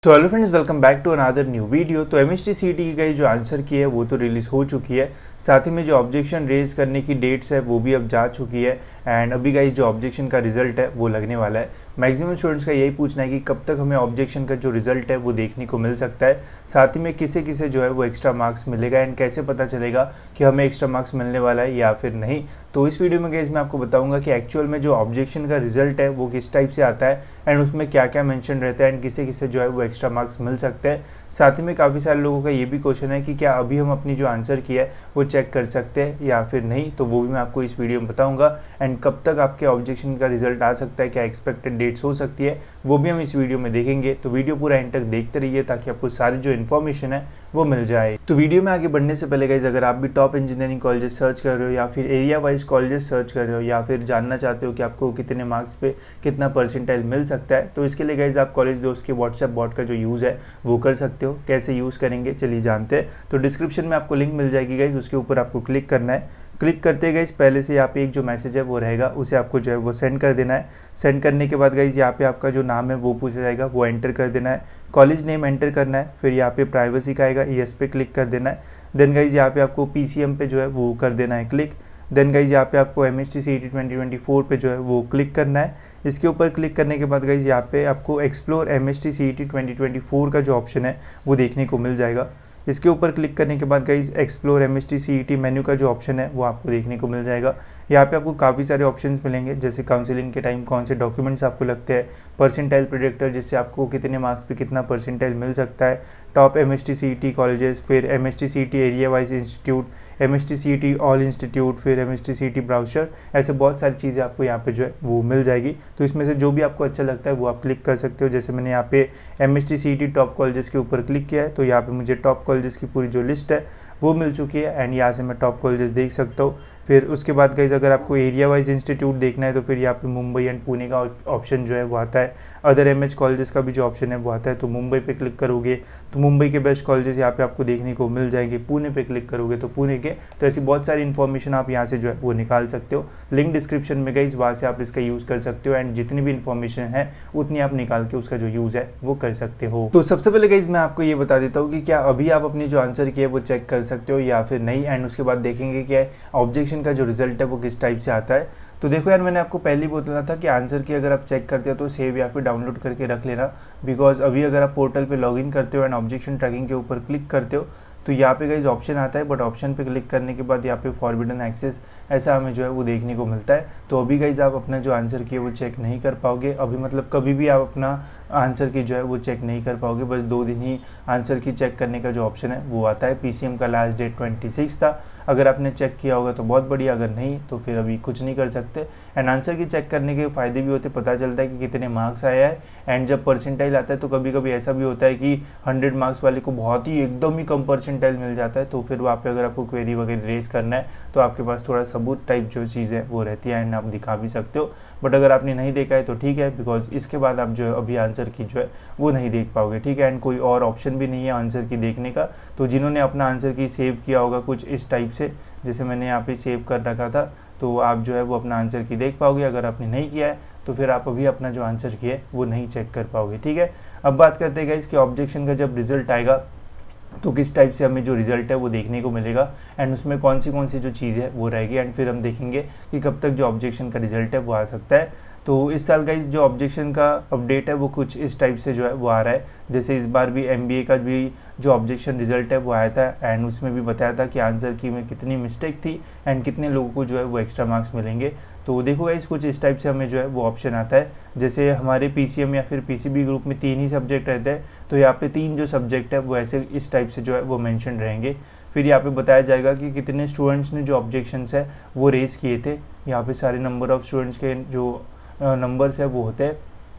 तो hello friends, welcome back to another new video. तो MST CET की गई जो आंसर की है वो तो रिलीज़ हो चुकी है। साथ ही में जो ऑब्जेक्शन रेज करने की डेट्स है वो भी अब जा चुकी है। एंड अभी गई जो ऑब्जेक्शन का रिजल्ट है वो लगने वाला है। मैक्सिमम स्टूडेंट्स का यही पूछना है कि कब तक हमें ऑब्जेक्शन का जो रिजल्ट है वो देखने को मिल सकता है। साथ ही में किसे किसे जो है वो एक्स्ट्रा मार्क्स मिलेगा एंड कैसे पता चलेगा कि हमें एक्स्ट्रा मार्क्स मिलने वाला है या फिर नहीं। तो इस वीडियो में गाइस मैं आपको बताऊंगा कि एक्चुअल में जो ऑब्जेक्शन का रिजल्ट है वो किस टाइप से आता है एंड उसमें क्या क्या मेंशन रहता है एंड किसे किसे जो है वो एक्स्ट्रा मार्क्स मिल सकते हैं। साथ ही में काफ़ी सारे लोगों का ये भी क्वेश्चन है कि क्या अभी हम अपनी जो आंसर की है वो चेक कर सकते हैं या फिर नहीं। तो वो भी मैं आपको इस वीडियो में बताऊंगा एंड कब तक आपके ऑब्जेक्शन का रिजल्ट आ सकता है, क्या एक्सपेक्टेड डेट्स हो सकती है, वो भी हम इस वीडियो में देखेंगे। तो वीडियो पूरा एंड तक देखते रहिए ताकि आपको सारी जो इन्फॉर्मेशन है वो मिल जाए। तो वीडियो में आगे बढ़ने से पहले गाइस, अगर आप भी टॉप इंजीनियरिंग कॉलेजेस सर्च कर रहे हो या फिर एरिया वाइज कॉलेजेस सर्च कर रहे हो या फिर जानना चाहते हो कि आपको कितने मार्क्स पे कितना परसेंटाइल मिल सकता है, तो इसके लिए गाइस आप कॉलेज दोस्त के व्हाट्सएप बॉट का जो यूज़ है वो कर सकते हो। कैसे यूज़ करेंगे चलिए जानते हैं। तो डिस्क्रिप्शन में आपको लिंक मिल जाएगी गाइस, उसके ऊपर आपको क्लिक करना है। क्लिक करते गाइस पहले से यहाँ पे एक जो मैसेज है वो रहेगा, उसे आपको जो है वो सेंड कर देना है। सेंड करने के बाद गाइस यहाँ पे आपका जो नाम है वो पूछा जाएगा, वो एंटर कर देना है। कॉलेज नेम एंटर करना है, फिर यहाँ पे प्राइवेसी का आएगा, यस पे क्लिक कर देना है। देन गाइस यहाँ पे आपको पीसीएम पे जो है वो कर देना है क्लिक। देन गाइज यहाँ पे आपको एमएसटी सीईटी 2024 पे जो है वो क्लिक करना है। इसके ऊपर क्लिक करने के बाद गाइज यहाँ पे आपको एक्सप्लोर एमएसटी सीईटी 2024 का जो ऑप्शन है वो देखने को मिल जाएगा। इसके ऊपर क्लिक करने के बाद guys explore MST CET menu का जो ऑप्शन है वो आपको देखने को मिल जाएगा। यहाँ पे आपको काफ़ी सारे ऑप्शंस मिलेंगे, जैसे काउंसलिंग के टाइम कौन से डॉक्यूमेंट्स आपको लगते हैं, परसेंटाइल प्रेडिक्टर जिससे आपको कितने मार्क्स पे कितना परसेंटाइल मिल सकता है, टॉप एमएसटी सीईटी कॉलेजेस, फिर MST CET area wise institute, MST CET all institute, फिर एमएसटी सीईटी ब्राउज़र, ऐसे बहुत सारी चीज़ें आपको यहाँ पे जो है वो मिल जाएगी। तो इसमें से जो भी आपको अच्छा लगता है वो आप क्लिक कर सकते हो। जैसे मैंने यहाँ पे एमएसटी सीईटी टॉप कॉलेजेस के ऊपर क्लिक किया है, तो यहाँ पे मुझे टॉप कॉलेजेस की पूरी जो लिस्ट है वो मिल चुकी है एंड यहाँ से मैं टॉप कॉलेजेस देख सकता हूँ। फिर उसके बाद गाइज अगर आपको एरिया वाइज इंस्टीट्यूट देखना है तो फिर यहाँ पे मुंबई एंड पुणे का ऑप्शन जो है वो आता है। अदर एमएच कॉलेजेस का भी जो ऑप्शन है वो आता है, तो मुंबई पे क्लिक करोगे तो मुंबई के बेस्ट कॉलेजेस यहाँ पे आपको देखने को मिल जाएंगे। पुणे पे क्लिक करोगे तो पुणे के। तो ऐसी बहुत सारी इन्फॉर्मेशन आप यहाँ से जो है वो निकाल सकते हो। लिंक डिस्क्रिप्शन में गाइज, वहाँ से आप इसका यूज़ कर सकते हो एंड जितनी भी इन्फॉर्मेशन है उतनी आप निकाल के उसका जो यूज़ है वो कर सकते हो। तो सबसे पहले गाइज मैं आपको ये बता देता हूँ कि क्या अभी आप अपनी जो आंसर की है वो चेक कर सकते हो या फिर नहीं, एंड उसके बाद देखेंगे कि ऑब्जेक्शन का जो रिजल्ट है वो किस टाइप से आता है। तो देखो यार, मैंने आपको पहले ही बोला था कि आंसर की अगर आप चेक करते हो तो सेव या फिर डाउनलोड करके रख लेना, बिकॉज अभी अगर आप पोर्टल पे लॉगिन करते हो एंड ऑब्जेक्शन ट्रैकिंग के ऊपर क्लिक करते हो तो यहाँ पे गाइज ऑप्शन आता है, बट ऑप्शन पे क्लिक करने के बाद यहाँ पे फॉरबिडन एक्सेस ऐसा हमें जो है वो देखने को मिलता है। तो अभी गाइज आप अपना जो आंसर की है वो चेक नहीं कर पाओगे। अभी मतलब कभी भी आप अपना आंसर की जो है वो चेक नहीं कर पाओगे। बस 2 दिन ही आंसर की चेक करने का जो ऑप्शन है वो आता है। पीसीएम का लास्ट डेट 26 था। अगर आपने चेक किया होगा तो बहुत बढ़िया, अगर नहीं तो फिर अभी कुछ नहीं कर सकते। एंड आंसर की चेक करने के फ़ायदे भी होते, पता चलता है कि कितने मार्क्स आया है। एंड जब परसेंटाइल आता है तो कभी कभी ऐसा भी होता है कि 100 मार्क्स वाले को बहुत ही एकदम ही कम परसेंटाइल मिल जाता है। तो फिर वहाँ पे अगर आपको क्वेरी वगैरह रेज करना है तो आपके पास थोड़ा सबूत टाइप जो चीज़ है वो रहती है एंड आप दिखा भी सकते हो। बट अगर आपने नहीं देखा है तो ठीक है, बिकॉज इसके बाद आप जो है अभी आंसर की जो है वो नहीं देख पाओगे, ठीक है। एंड कोई और ऑप्शन भी नहीं है आंसर की देखने का। तो जिन्होंने अपना आंसर की सेव किया होगा कुछ इस टाइप से, जैसे मैंने यहाँ पे सेव कर रखा था, तो आप जो है वो अपना आंसर की देख पाओगे। अगर आपने नहीं किया है तो फिर आप अभी अपना जो आंसर की है वो नहीं चेक कर पाओगे, ठीक है। अब बात करते हैं इसके ऑब्जेक्शन का जब रिजल्ट आएगा तो किस टाइप से हमें जो रिजल्ट है वो देखने को मिलेगा एंड उसमें कौन सी जो चीज़ है वो रहेगी। एंड फिर हम देखेंगे कि कब तक जो ऑब्जेक्शन का रिजल्ट है वो आ सकता है। तो इस साल गाइस जो ऑब्जेक्शन का अपडेट है वो कुछ इस टाइप से जो है वो आ रहा है। जैसे इस बार भी एमबीए का भी जो ऑब्जेक्शन रिजल्ट है वो आया था एंड उसमें भी बताया था कि आंसर की में कितनी मिस्टेक थी एंड कितने लोगों को जो है वो एक्स्ट्रा मार्क्स मिलेंगे। तो देखो गाइस, कुछ इस टाइप से हमें जो है वो ऑप्शन आता है। जैसे हमारे पीसीएम या फिर पीसीबी ग्रुप में 3 ही सब्जेक्ट रहते हैं, तो यहाँ पे 3 जो सब्जेक्ट है वो ऐसे इस टाइप से जो है वो मेंशन रहेंगे। फिर यहाँ पे बताया जाएगा कि कितने स्टूडेंट्स ने जो ऑब्जेक्शंस है वो रेज किए थे। यहाँ पे सारे नंबर ऑफ स्टूडेंट्स के जो नंबर्स है वो होते हैं।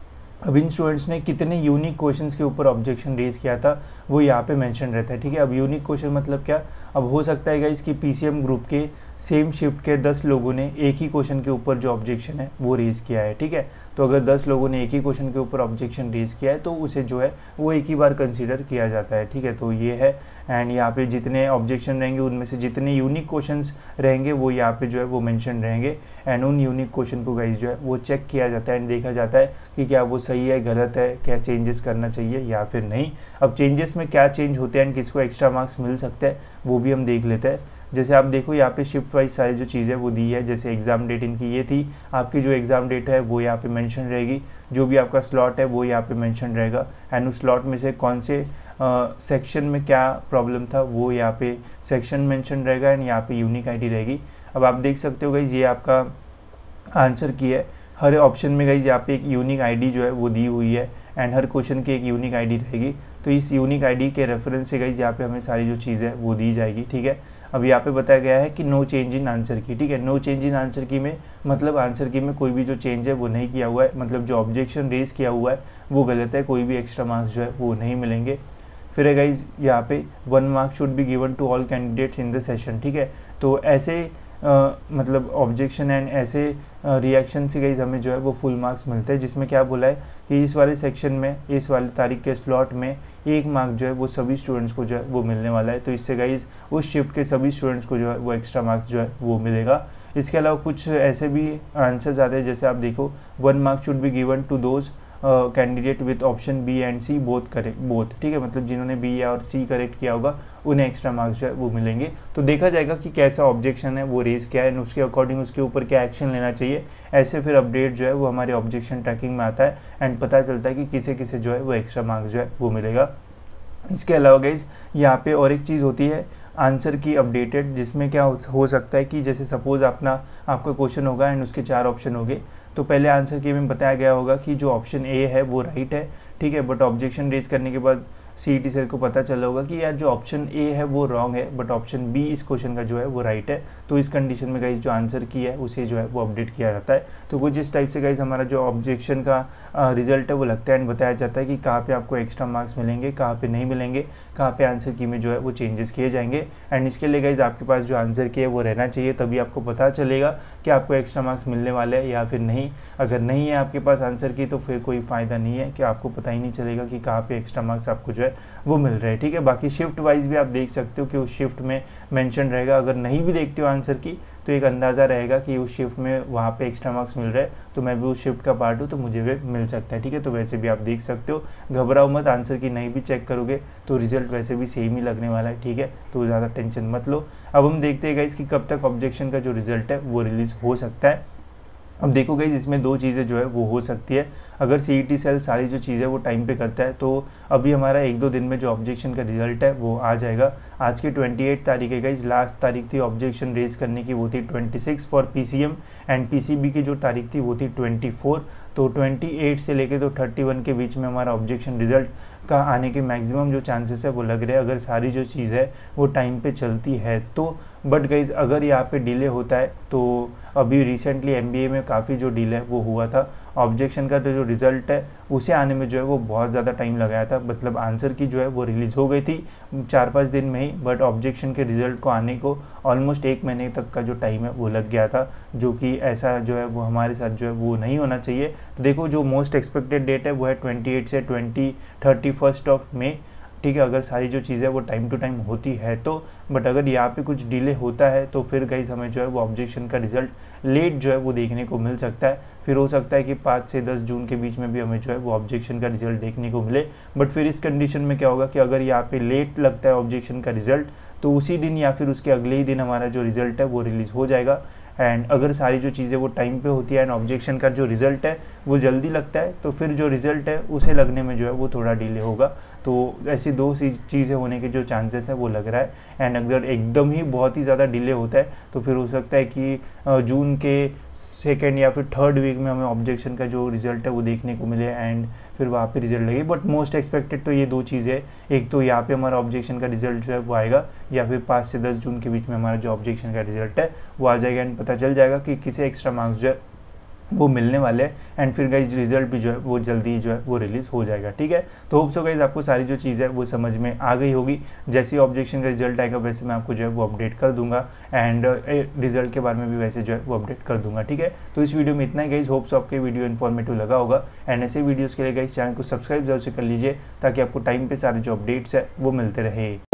अब इन स्टूडेंट्स ने कितने यूनिक क्वेश्चंस के ऊपर ऑब्जेक्शन रेज किया था वो यहाँ पे मेंशन रहता है, ठीक है। अब यूनिक क्वेश्चन मतलब क्या, अब हो सकता है गाइस कि पीसीएम ग्रुप के सेम शिफ्ट के 10 लोगों ने एक ही क्वेश्चन के ऊपर जो ऑब्जेक्शन है वो रेज़ किया है, ठीक है। तो अगर 10 लोगों ने एक ही क्वेश्चन के ऊपर ऑब्जेक्शन रेज़ किया है तो उसे जो है वो एक ही बार कंसीडर किया जाता है, ठीक है। तो ये है, एंड यहाँ पे जितने ऑब्जेक्शन रहेंगे उनमें से जितने यूनिक क्वेश्चंस रहेंगे वो यहाँ पे जो है वो मेंशन रहेंगे, एंड उन यूनिक क्वेश्चन को गाइस जो है वो चेक किया जाता है एंड देखा जाता है कि क्या वो सही है, गलत है, क्या चेंजेस करना चाहिए या फिर नहीं। अब चेंजेस में क्या चेंज होते हैं एंड किसको एक्स्ट्रा मार्क्स मिल सकते हैं वो भी हम देख लेते हैं। जैसे आप देखो यहाँ पे शिफ्ट वाइज सारी जो चीज़ें वो दी है, जैसे एग्ज़ाम डेट इनकी ये थी, आपकी जो एग्ज़ाम डेट है वो यहाँ पे मेंशन रहेगी, जो भी आपका स्लॉट है वो यहाँ पे मेंशन रहेगा, एंड उस स्लॉट में से कौन से सेक्शन में क्या प्रॉब्लम था वो यहाँ पे सेक्शन मेंशन रहेगा, एंड यहाँ पे यूनिक आईडी रहेगी। अब आप देख सकते हो गाइज ये आपका आंसर की है, हर ऑप्शन में गाइज यहाँ पे एक यूनिक आईडी जो है वो दी हुई है, एंड हर क्वेश्चन की एक यूनिक आईडी रहेगी। तो इस यूनिक आईडी के रेफरेंस से गाइज यहाँ पे हमें सारी जो चीज़ है वो दी जाएगी, ठीक है। अब यहाँ पे बताया गया है कि नो चेंज इन आंसर की, ठीक है। नो चेंज इन आंसर की में मतलब आंसर की में कोई भी जो चेंज है वो नहीं किया हुआ है, मतलब जो ऑब्जेक्शन रेज किया हुआ है वो गलत है, कोई भी एक्स्ट्रा मार्क्स जो है वो नहीं मिलेंगे। फिर है गाइज यहाँ पे 1 mark should be given to all candidates in the session, ठीक है। तो ऐसे मतलब ऑब्जेक्शन एंड ऐसे रिएक्शन से गाइज हमें जो है वो फुल मार्क्स मिलते हैं, जिसमें क्या बोला है कि इस वाले सेक्शन में इस वाले तारीख के स्लॉट में 1 मार्क जो है वो सभी स्टूडेंट्स को जो है वो मिलने वाला है। तो इससे गाइज उस शिफ्ट के सभी स्टूडेंट्स को जो है वो एक्स्ट्रा मार्क्स जो है वो मिलेगा। इसके अलावा कुछ ऐसे भी आंसर्स आते हैं, जैसे आप देखो 1 mark should be given to those candidate with option B and C both correct, both, ठीक है। मतलब जिन्होंने बी और सी करेक्ट किया होगा उन्हें एक्स्ट्रा मार्क्स जो है वो मिलेंगे। तो देखा जाएगा कि कैसा ऑब्जेक्शन है वो रेज किया है, एंड उसके अकॉर्डिंग उसके ऊपर क्या एक्शन लेना चाहिए। ऐसे फिर अपडेट जो है वो हमारे ऑब्जेक्शन ट्रैकिंग में आता है, एंड पता चलता है कि किसे किसे जो है वो एक्स्ट्रा मार्क्स जो है वो मिलेगा। इसके अलावा गाइज यहाँ पे और एक चीज़ होती है आंसर की अपडेटेड, जिसमें क्या हो सकता है कि जैसे सपोज आपका क्वेश्चन होगा एंड उसके 4 ऑप्शन होंगे, तो पहले आंसर की में बताया गया होगा कि जो ऑप्शन ए है वो राइट है, ठीक है। बट ऑब्जेक्शन रेज करने के बाद सीईटी सर को पता चला होगा कि यार जो ऑप्शन ए है वो रॉन्ग है, बट ऑप्शन बी इस क्वेश्चन का जो है वो राइट है। तो इस कंडीशन में गाइज जो आंसर की है उसे जो है वो अपडेट किया जाता है। तो कुछ इस टाइप से गाइज हमारा जो ऑब्जेक्शन का रिजल्ट है वो लगता है एंड बताया जाता है कि कहाँ पे आपको एक्स्ट्रा मार्क्स मिलेंगे, कहाँ पे नहीं मिलेंगे, कहाँ पे आंसर की में जो है वो चेंजेस किए जाएंगे। एंड इसके लिए गाइज आपके पास जो आंसर की है वो रहना चाहिए, तभी आपको पता चलेगा कि आपको एक्स्ट्रा मार्क्स मिलने वाले हैं या फिर नहीं। अगर नहीं है आपके पास आंसर की तो फिर कोई फ़ायदा नहीं है, कि आपको पता ही नहीं चलेगा कि कहाँ पे एक्स्ट्रा मार्क्स आपको जो है वो मिल रहे हैं, ठीक है। बाकी शिफ्ट वाइज भी आप देख सकते हो कि उस शिफ्ट में मेंशन रहेगा। अगर नहीं भी देखते हो आंसर की तो एक अंदाज़ा रहेगा कि उस शिफ्ट में वहाँ पे एक्स्ट्रा मार्क्स मिल रहे हैं, तो मैं भी उस शिफ्ट का पार्ट हूँ तो मुझे भी मिल सकता है, ठीक है। तो वैसे भी आप देख सकते हो, घबराओ मत, आंसर की नहीं भी चेक करोगे तो रिजल्ट वैसे भी सेम ही लगने वाला है, ठीक है। तो ज़्यादा टेंशन मत लो। अब हम देखते हैं गाइस कि कब तक ऑब्जेक्शन का जो रिजल्ट है वो रिलीज़ हो सकता है। अब देखो गाइस इसमें 2 चीज़ें जो है वो हो सकती है। अगर सीईटी सेल सारी जो चीज़ें वो टाइम पे करता है तो अभी हमारा 1-2 दिन में जो ऑब्जेक्शन का रिजल्ट है वो आ जाएगा। आज की 28 तारीख है गाइस, लास्ट तारीख थी ऑब्जेक्शन रेज करने की, वो थी 26 फॉर पीसीएम, एंड पीसीबी की जो तारीख थी वो थी 24। तो 28 से लेके तो 31 के बीच में हमारा ऑब्जेक्शन रिजल्ट का आने के मैक्सिमम जो चांसेस है वो लग रहे हैं, अगर सारी जो चीज़ है वो टाइम पे चलती है तो। बट गाइज अगर यहाँ पे डिले होता है तो अभी रिसेंटली एमबीए में काफ़ी जो डिले वो हुआ था, ऑब्जेक्शन का जो रिज़ल्ट है उसे आने में जो है वो बहुत ज़्यादा टाइम लगाया था। मतलब आंसर की जो है वो रिलीज़ हो गई थी 4-5 दिन में ही, बट ऑब्जेक्शन के रिज़ल्ट को आने को ऑलमोस्ट 1 महीने तक का जो टाइम है वो लग गया था, जो कि ऐसा जो है वो हमारे साथ जो है वो नहीं होना चाहिए। तो देखो जो मोस्ट एक्सपेक्टेड डेट है वो है 28 से 31 मई, ठीक है। अगर सारी जो चीज़ें वो टाइम टू टाइम होती है तो, बट अगर यहाँ पे कुछ डिले होता है तो फिर गाइस हमें जो है वो ऑब्जेक्शन का रिजल्ट लेट जो है वो देखने को मिल सकता है। फिर हो सकता है कि 5 से 10 जून के बीच में भी हमें जो है वो ऑब्जेक्शन का रिजल्ट देखने को मिले। बट फिर इस कंडीशन में क्या होगा कि अगर यहाँ पे लेट लगता है ऑब्जेक्शन का रिजल्ट तो उसी दिन या फिर उसके अगले ही दिन हमारा जो रिजल्ट है वो रिलीज़ हो जाएगा। एंड अगर सारी जो चीज़ें वो टाइम पे होती है एंड ऑब्जेक्शन का जो रिज़ल्ट है वो जल्दी लगता है तो फिर जो रिज़ल्ट है उसे लगने में जो है वो थोड़ा डिले होगा। तो ऐसी 2 चीज़ें होने के जो चांसेस है वो लग रहा है। एंड अगर एकदम ही बहुत ही ज़्यादा डिले होता है तो फिर हो सकता है कि जून के 2nd या फिर 3rd वीक में हमें ऑब्जेक्शन का जो रिज़ल्ट है वो देखने को मिले एंड फिर वहाँ पे रिजल्ट लगे। बट मोस्ट एक्सपेक्टेड तो ये 2 चीज़ें है, एक तो यहाँ पे हमारा ऑब्जेक्शन का रिजल्ट जो है वो आएगा, या फिर 5 से 10 जून के बीच में हमारा जो ऑब्जेक्शन का रिजल्ट है वो आ जाएगा एंड पता चल जाएगा कि किसे एक्स्ट्रा मार्क्स जो है वो मिलने वाले हैं एंड फिर गाइज रिजल्ट भी जो है वो जल्दी जो है वो रिलीज़ हो जाएगा। ठीक है, तो होप सो गाइज आपको सारी जो चीज़ है वो समझ में आ गई होगी। जैसे ही ऑब्जेक्शन का रिजल्ट आएगा वैसे मैं आपको जो है वो अपडेट कर दूंगा एंड रिजल्ट के बारे में भी वैसे जो है वो अपडेट कर दूंगा। ठीक है, तो इस वीडियो में इतना ही गाइज, होप सो आपके वीडियो इन्फॉर्मेटिव लगा होगा एंड ऐसे वीडियोज़ के लिए गाइज चैनल को सब्सक्राइब जरूर से कर लीजिए ताकि आपको टाइम पे सारे जो अपडेट्स है वो मिलते रहे।